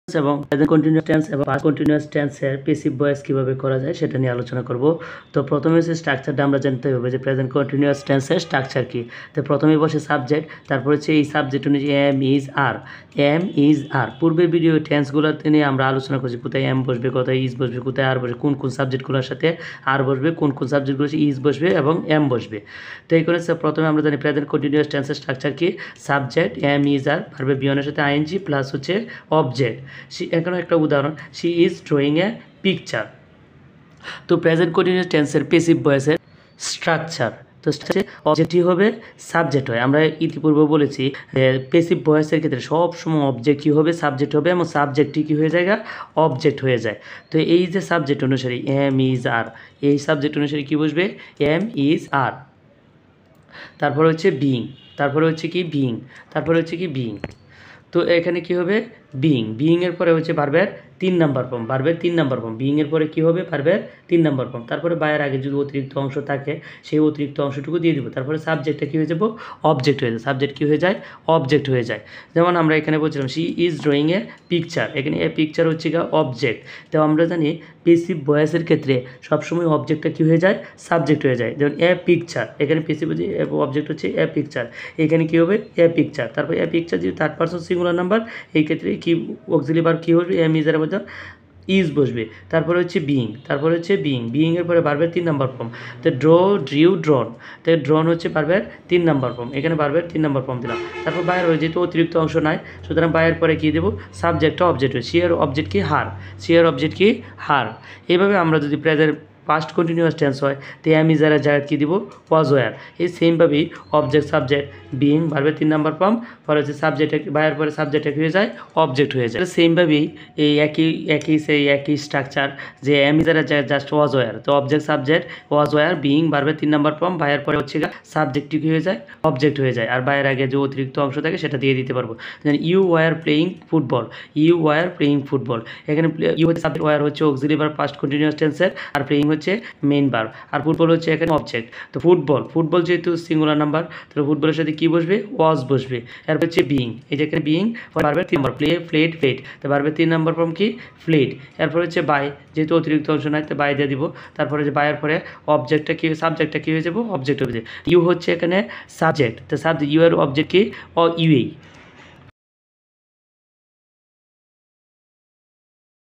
এবং present continuous tense এবং past continuous টেন্সের প্যাসিভ ভয়েস কিভাবে করা যায় সেটা নিয়ে আলোচনা করব। তো প্রথমে হচ্ছে স্ট্রাকচারটা আমরা জানতে হবে যে প্রেজেন্ট কন্টিনিউয়াস টেন্সের স্ট্রাকচার কি। তো প্রথমে বসে সাবজেক্ট, তারপর হচ্ছে এই সাবজেক্ট অনুযায়ী এম ইজ আর। পূর্বের ভিডিও টেন্সগুলোতে নিয়ে আমরা আলোচনা করছি কোথায় এম বসবে, কোথায় ইজ বসবে, কোথায় আর বসবে, কোন কোন সাবজেক্টগুলোর সাথে আর বসবে, কোন কোন সাবজেক্টগুলোর সাথে ইজ বসবে এবং এম বসবে। তো এই কারণে প্রথমে আমরা জানি প্রেজেন্ট কন্টিনিউয়াস টেন্সের স্ট্রাকচার কি। সাবজেক্ট এম ইজ আর, ভার্বে বি ওয়ানের সাথে আইএনজি প্লাস হচ্ছে অবজেক্ট। এখানে একটা উদাহরণ, she is drawing a picture. তো প্রেজেন্ট কন্টিনিউয়াস টেন্সের প্যাসিভ ভয়েসের স্ট্রাকচার, তো অবজেক্টই হবে সাবজেক্ট হয়। আমরা ইতিপূর্বে বলেছি যে প্যাসিভ ভয়েসের ক্ষেত্রে সব সময় অবজেক্ট কী হবে, সাবজেক্ট হবে এবং সাবজেক্টই কী হয়ে যায়, অবজেক্ট হয়ে যায়। তো এই যে সাবজেক্ট অনুসারে এম ইজ আর, এই সাবজেক্ট অনুসারে কী বসবে, এম ইজ আর। তারপর হচ্ছে বিং, তারপরে হচ্ছে কি বিং, তারপরে হচ্ছে কি বিং। তো এখানে কি হবে, বিইংয়ের পরে হচ্ছে ভার্বের 3 নাম্বার ফর্ম, ভার্বের 3 নাম্বার ফর্ম। বিইংয়ের পরে কি হবে, ভার্বের 3 নাম্বার ফর্ম। তারপরে বায়ের আগে যদি অতিরিক্ত অংশ থাকে সেই অতিরিক্ত অংশটুকু দিয়ে দিব। তারপরে সাবজেক্টটা কী হয়ে যাব, অবজেক্ট হয়ে যায়। সাবজেক্ট কী হয়ে যায়, অবজেক্ট হয়ে যায়। যেমন আমরা এখানে বলছিলাম she is drawing a picture, এখানে এ পিকচার হচ্ছে গা অবজেক্ট। তো আমরা জানি প্যাসিভ ভয়েসের ক্ষেত্রে সবসময় অবজেক্টটা কী হয়ে যায়, সাবজেক্ট হয়ে যায়। যেমন এ পিকচার, এখানে প্যাসিভ অবজেক্ট হচ্ছে এ পিকচার, এখানে কী হবে, এ পিকচার। তারপর এ পিকচার যদি থার্ড পারসন সিঙ্গুলার নাম্বার, এই ক্ষেত্রে কি অক্সিলারি ভার্ব কী হবে, এম ইজের মধ্যে ইজ বসবে। তারপরে হচ্ছে বিইং, তারপরে হচ্ছে বিইংয়ের পরে ভার্বের 3 নাম্বার ফর্ম। তো ড্রিউ ড্রন, তো ড্রন হচ্ছে ভার্বের 3 নাম্বার ফর্ম, এখানে ভার্বের 3 নাম্বার ফর্ম দিলাম। তারপর বায়ের হয়ে যেহেতু অতিরিক্ত অংশ নাই, সুতরাং বায়ের পরে কী দেবো, সাবজেক্টটা অবজেক্ট হয়। শিয়ার অবজেক্ট কি, হার, শিয়ার অবজেক্ট কি, হার। এইভাবে আমরা যদি প্রেজেন্ট পাস্ট কন্টিনিউয়াস টেন্স হয় তো এম ইজ আর জায়গায় কী দিব, ওয়াজ ওয়ার। এই সেমভাবেই অবজেক্ট সাবজেক্ট বিইং ভার্বের 3 নাম্বার ফর্ম, পরে হচ্ছে সাবজেক্ট, বায়ের পরে সাবজেক্ট হয়ে যায়, অবজেক্ট হয়ে যায়। সেমভাবেই এই একই স্ট্রাকচার যে am is are just was were. তো object subject was were being ভার্বের 3 নাম্বার ফর্ম, বায়ের পরে হচ্ছে সাবজেক্টটি কী হয়ে যায়, অবজেক্ট হয়ে যায়। আর বায়ের আগে যে অতিরিক্ত অংশ থাকে সেটা দিয়ে দিতে পারবো। যেন you were playing football, you were playing football. এখানে ইউ হচ্ছে সাবজেক্ট, ওয়ার হচ্ছে অক্সিলারি ভার্ব পাস্ট কন্টিনিউয়াস টেন্সের, আর প্লেয়িং হচ্ছে মেইন ভার্ব, আর ফুটবল হচ্ছে এখানে অবজেক্ট। তো ফুটবল যেহেতু সিঙ্গুলার নাম্বার, তাহলে ফুটবলের সাথে কি বসবে, ওয়াজ বসবে। এরপর হচ্ছে বিইং, এই যে এখানে বিইং ভার্বের 3 নাম্বার, প্লে ফ্লেড ফেড, তো ভার্বের 3 নাম্বার ফর্ম কি, ফ্লেড। এরপর হচ্ছে বাই, যেহেতু অতিরিক্ত অংশ নাই তো বাই দিয়ে দিব। তারপরে যে বায়ের পরে অবজেক্টটা কি, সাবজেক্টটা কি হয়ে যাব, অবজেক্ট হয়ে যাবে। ইউ হচ্ছে এখানে সাবজেক্ট, তো সাবজেক্ট ইউ এর অবজেক্ট কি, ইউএই।